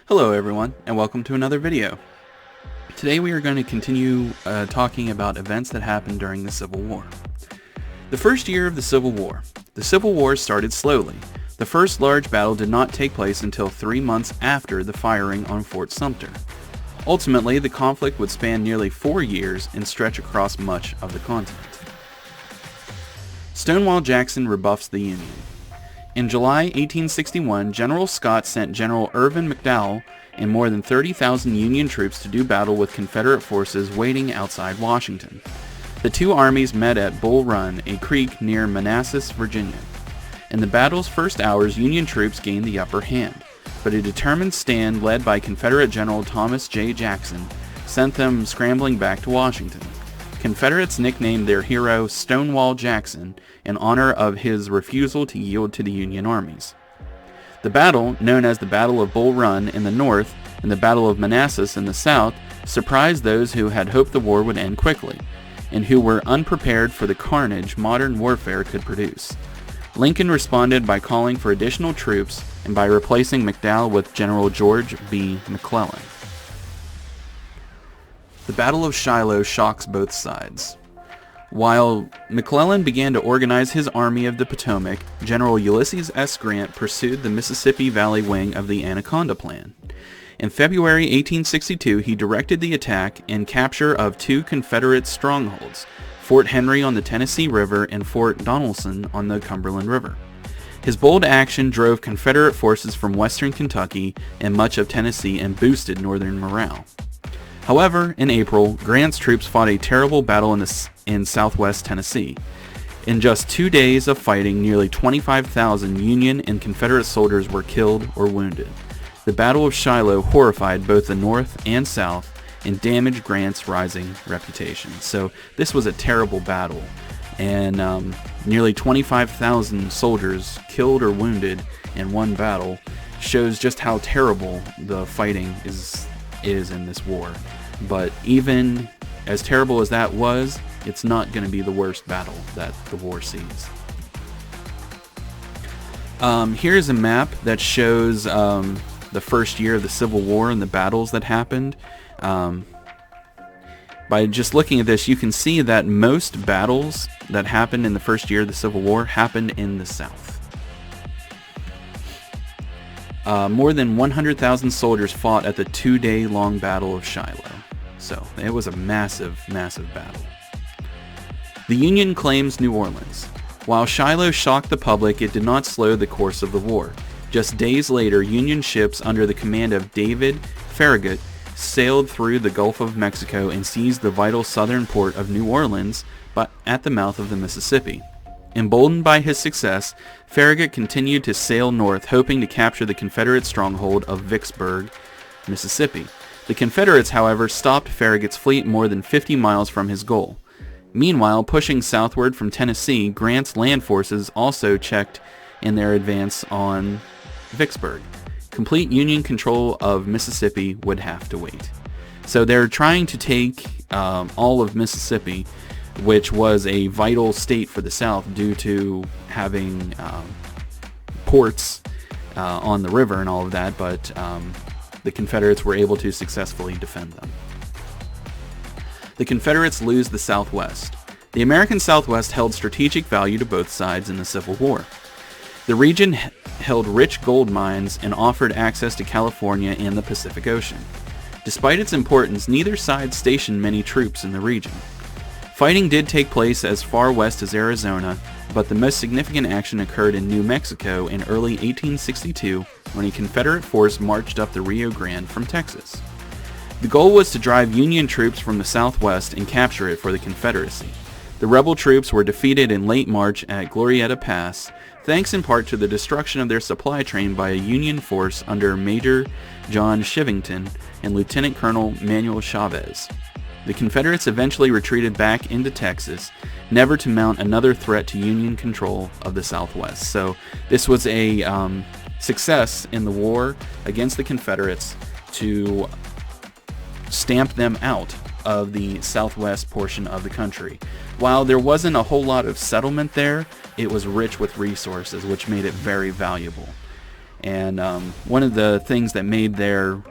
Hello everyone, and welcome to another video. Today we are going to continue talking about events that happened during the Civil War. The first year of the Civil War. The Civil War started slowly. The first large battle did not take place until 3 months after the firing on Fort Sumter. Ultimately, the conflict would span nearly 4 years and stretch across much of the continent. Stonewall Jackson rebuffs the Union. In July 1861, General Scott sent General Irvin McDowell and more than 30,000 Union troops to do battle with Confederate forces waiting outside Washington. The two armies met at Bull Run, a creek near Manassas, Virginia. In the battle's first hours, Union troops gained the upper hand, but a determined stand led by Confederate General Thomas J. Jackson sent them scrambling back to Washington. Confederates nicknamed their hero Stonewall Jackson in honor of his refusal to yield to the Union armies. The battle, known as the Battle of Bull Run in the north and the Battle of Manassas in the south, surprised those who had hoped the war would end quickly, and who were unprepared for the carnage modern warfare could produce. Lincoln responded by calling for additional troops and by replacing McDowell with General George B. McClellan. The Battle of Shiloh shocks both sides. While McClellan began to organize his Army of the Potomac, General Ulysses S. Grant pursued the Mississippi Valley wing of the Anaconda Plan. In February 1862, he directed the attack and capture of two Confederate strongholds, Fort Henry on the Tennessee River and Fort Donelson on the Cumberland River. His bold action drove Confederate forces from western Kentucky and much of Tennessee and boosted northern morale. However, in April, Grant's troops fought a terrible battle in southwest Tennessee. In just 2 days of fighting, nearly 25,000 Union and Confederate soldiers were killed or wounded. The Battle of Shiloh horrified both the North and South and damaged Grant's rising reputation. So this was a terrible battle, and nearly 25,000 soldiers killed or wounded in one battle shows just how terrible the fighting is in this war. But even as terrible as that was, it's not going to be the worst battle that the war sees. Here's a map that shows the first year of the Civil War and the battles that happened. By just looking at this, you can see that most battles that happened in the first year of the Civil War happened in the South. More than 100,000 soldiers fought at the 2-day-long Battle of Shiloh. So it was a massive, massive battle. The Union claims New Orleans. While Shiloh shocked the public, it did not slow the course of the war. Just days later, Union ships under the command of David Farragut sailed through the Gulf of Mexico and seized the vital southern port of New Orleans, but at the mouth of the Mississippi. Emboldened by his success, Farragut continued to sail north, hoping to capture the Confederate stronghold of Vicksburg, Mississippi. The Confederates, however, stopped Farragut's fleet more than 50 miles from his goal. Meanwhile, pushing southward from Tennessee, Grant's land forces also checked in their advance on Vicksburg. Complete Union control of Mississippi would have to wait. So they're trying to take all of Mississippi, which was a vital state for the South due to having ports on the river and all of that, but the Confederates were able to successfully defend them. The Confederates lose the Southwest. The American Southwest held strategic value to both sides in the Civil War. The region held rich gold mines and offered access to California and the Pacific Ocean. Despite its importance, neither side stationed many troops in the region. Fighting did take place as far west as Arizona, but the most significant action occurred in New Mexico in early 1862 when a Confederate force marched up the Rio Grande from Texas. The goal was to drive Union troops from the southwest and capture it for the Confederacy. The rebel troops were defeated in late March at Glorieta Pass, thanks in part to the destruction of their supply train by a Union force under Major John Shivington and Lieutenant Colonel Manuel Chavez. The Confederates eventually retreated back into Texas, never to mount another threat to Union control of the Southwest. So this was a success in the war against the Confederates to stamp them out of the southwest portion of the country. While there wasn't a whole lot of settlement there, it was rich with resources, which made it very valuable. And one of the things that made their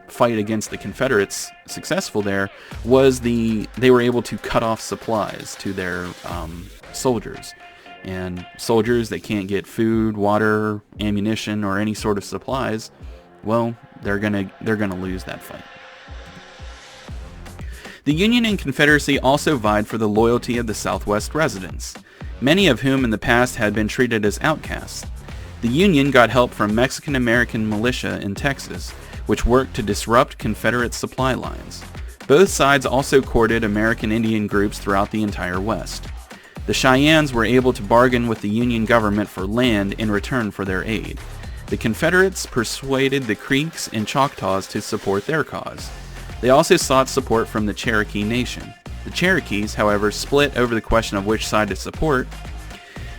fight against the Confederates successful there was they were able to cut off supplies to their soldiers. And soldiers that can't get food, water, ammunition, or any sort of supplies, well, they're gonna lose that fight. The Union and Confederacy also vied for the loyalty of the Southwest residents, many of whom in the past had been treated as outcasts. The Union got help from Mexican-American militia in Texas, which worked to disrupt Confederate supply lines. Both sides also courted American Indian groups throughout the entire West. The Cheyennes were able to bargain with the Union government for land in return for their aid. The Confederates persuaded the Creeks and Choctaws to support their cause. They also sought support from the Cherokee Nation. The Cherokees, however, split over the question of which side to support.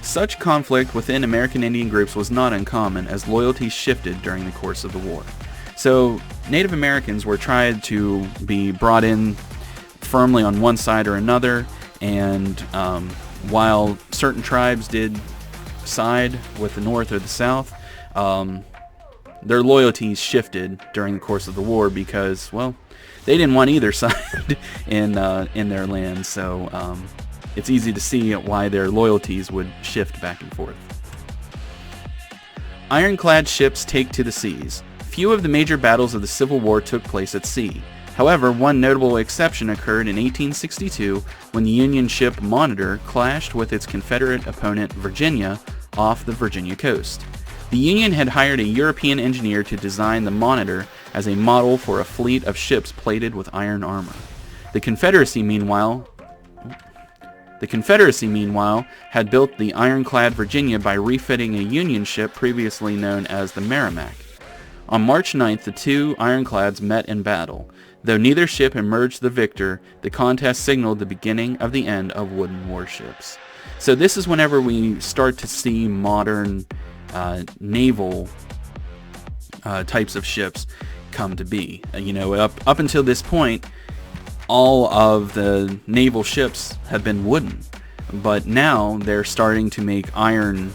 Such conflict within American Indian groups was not uncommon, as loyalties shifted during the course of the war. So Native Americans were tried to be brought in firmly on one side or another, and while certain tribes did side with the North or the South, their loyalties shifted during the course of the war because, well, they didn't want either side in their land. So it's easy to see why their loyalties would shift back and forth. Ironclad ships take to the seas. Few of the major battles of the Civil War took place at sea. However, one notable exception occurred in 1862 when the Union ship Monitor clashed with its Confederate opponent Virginia off the Virginia coast. The Union had hired a European engineer to design the Monitor as a model for a fleet of ships plated with iron armor. The Confederacy, meanwhile, had built the ironclad Virginia by refitting a Union ship previously known as the Merrimac. On March 9th, the two ironclads met in battle. Though neither ship emerged the victor, the contest signaled the beginning of the end of wooden warships. So this is whenever we start to see modern naval types of ships come to be. Up until this point, all of the naval ships have been wooden, but now they're starting to make iron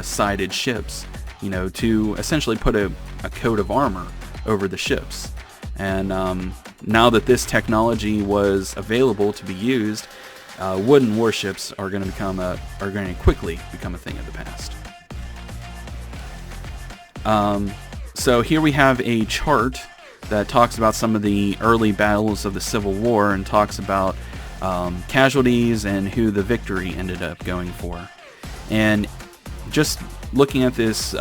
sided ships, to essentially put a coat of armor over the ships. And now that this technology was available to be used, wooden warships are going to quickly become a thing of the past. So here we have a chart that talks about some of the early battles of the Civil War and talks about casualties and who the victory ended up going for. And just looking at this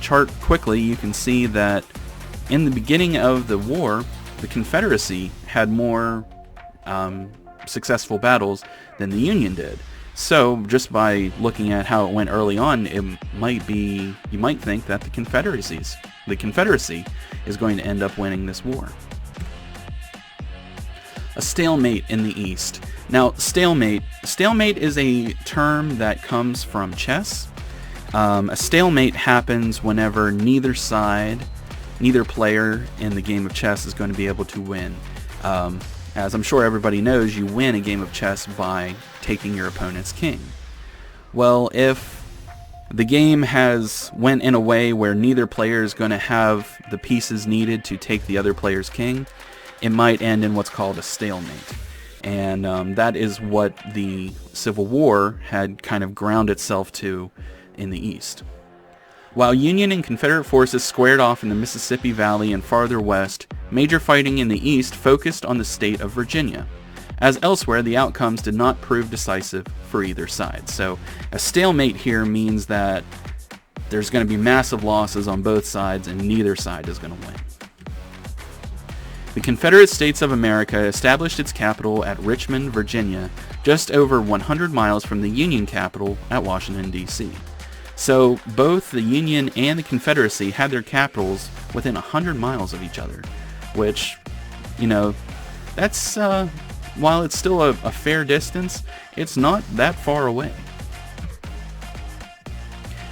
chart quickly, you can see that in the beginning of the war, the Confederacy had more successful battles than the Union did. So just by looking at how it went early on, you might think that the Confederacy is going to end up winning this war. A stalemate in the East. Now, stalemate is a term that comes from chess. A stalemate happens whenever neither player in the game of chess is going to be able to win. As I'm sure everybody knows, you win a game of chess by taking your opponent's king. Well, if the game has went in a way where neither player is going to have the pieces needed to take the other player's king, it might end in what's called a stalemate. And that is what the Civil War had kind of ground itself to in the East. While Union and Confederate forces squared off in the Mississippi Valley and farther west, major fighting in the East focused on the state of Virginia. As elsewhere, the outcomes did not prove decisive for either side. So a stalemate here means that there's going to be massive losses on both sides and neither side is going to win. The Confederate States of America established its capital at Richmond, Virginia, just over 100 miles from the Union capital at Washington, D.C. So both the Union and the Confederacy had their capitals within 100 miles of each other, which, that's, while it's still a fair distance, it's not that far away.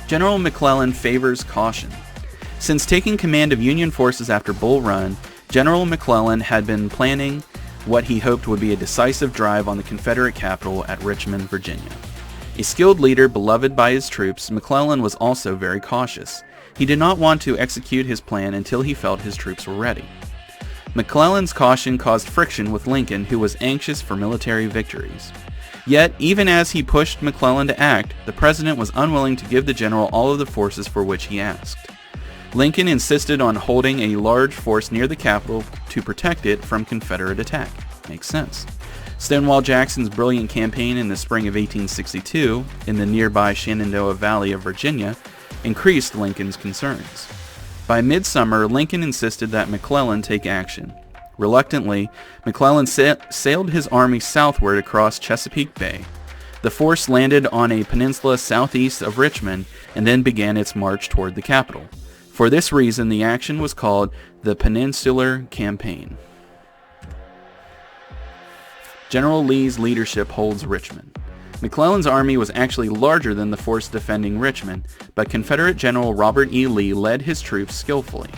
General McClellan favors caution. Since taking command of Union forces after Bull Run, General McClellan had been planning what he hoped would be a decisive drive on the Confederate capital at Richmond, Virginia. A skilled leader beloved by his troops, McClellan was also very cautious. He did not want to execute his plan until he felt his troops were ready. McClellan's caution caused friction with Lincoln, who was anxious for military victories. Yet, even as he pushed McClellan to act, the president was unwilling to give the general all of the forces for which he asked. Lincoln insisted on holding a large force near the capital to protect it from Confederate attack. Makes sense. Stonewall Jackson's brilliant campaign in the spring of 1862 in the nearby Shenandoah Valley of Virginia increased Lincoln's concerns. By midsummer, Lincoln insisted that McClellan take action. Reluctantly, McClellan sailed his army southward across Chesapeake Bay. The force landed on a peninsula southeast of Richmond and then began its march toward the capital. For this reason, the action was called the Peninsular Campaign. General Lee's leadership holds Richmond. McClellan's army was actually larger than the force defending Richmond, but Confederate General Robert E. Lee led his troops skillfully.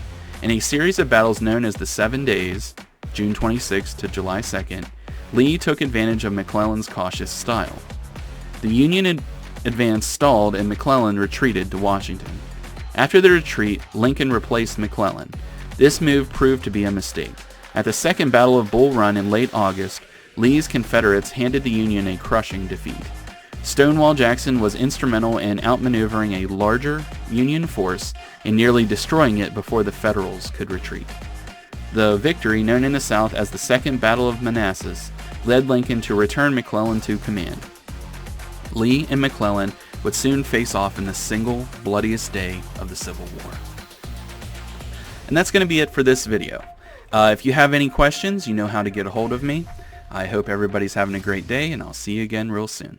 In a series of battles known as the 7 Days, June 26 to July 2nd, Lee took advantage of McClellan's cautious style. The Union advance stalled and McClellan retreated to Washington. After the retreat, Lincoln replaced McClellan. This move proved to be a mistake. At the Second Battle of Bull Run in late August, Lee's Confederates handed the Union a crushing defeat. Stonewall Jackson was instrumental in outmaneuvering a larger Union force and nearly destroying it before the Federals could retreat. The victory, known in the South as the Second Battle of Manassas, led Lincoln to return McClellan to command. Lee and McClellan would soon face off in the single bloodiest day of the Civil War. And that's going to be it for this video. If you have any questions, you know how to get a hold of me. I hope everybody's having a great day, and I'll see you again real soon.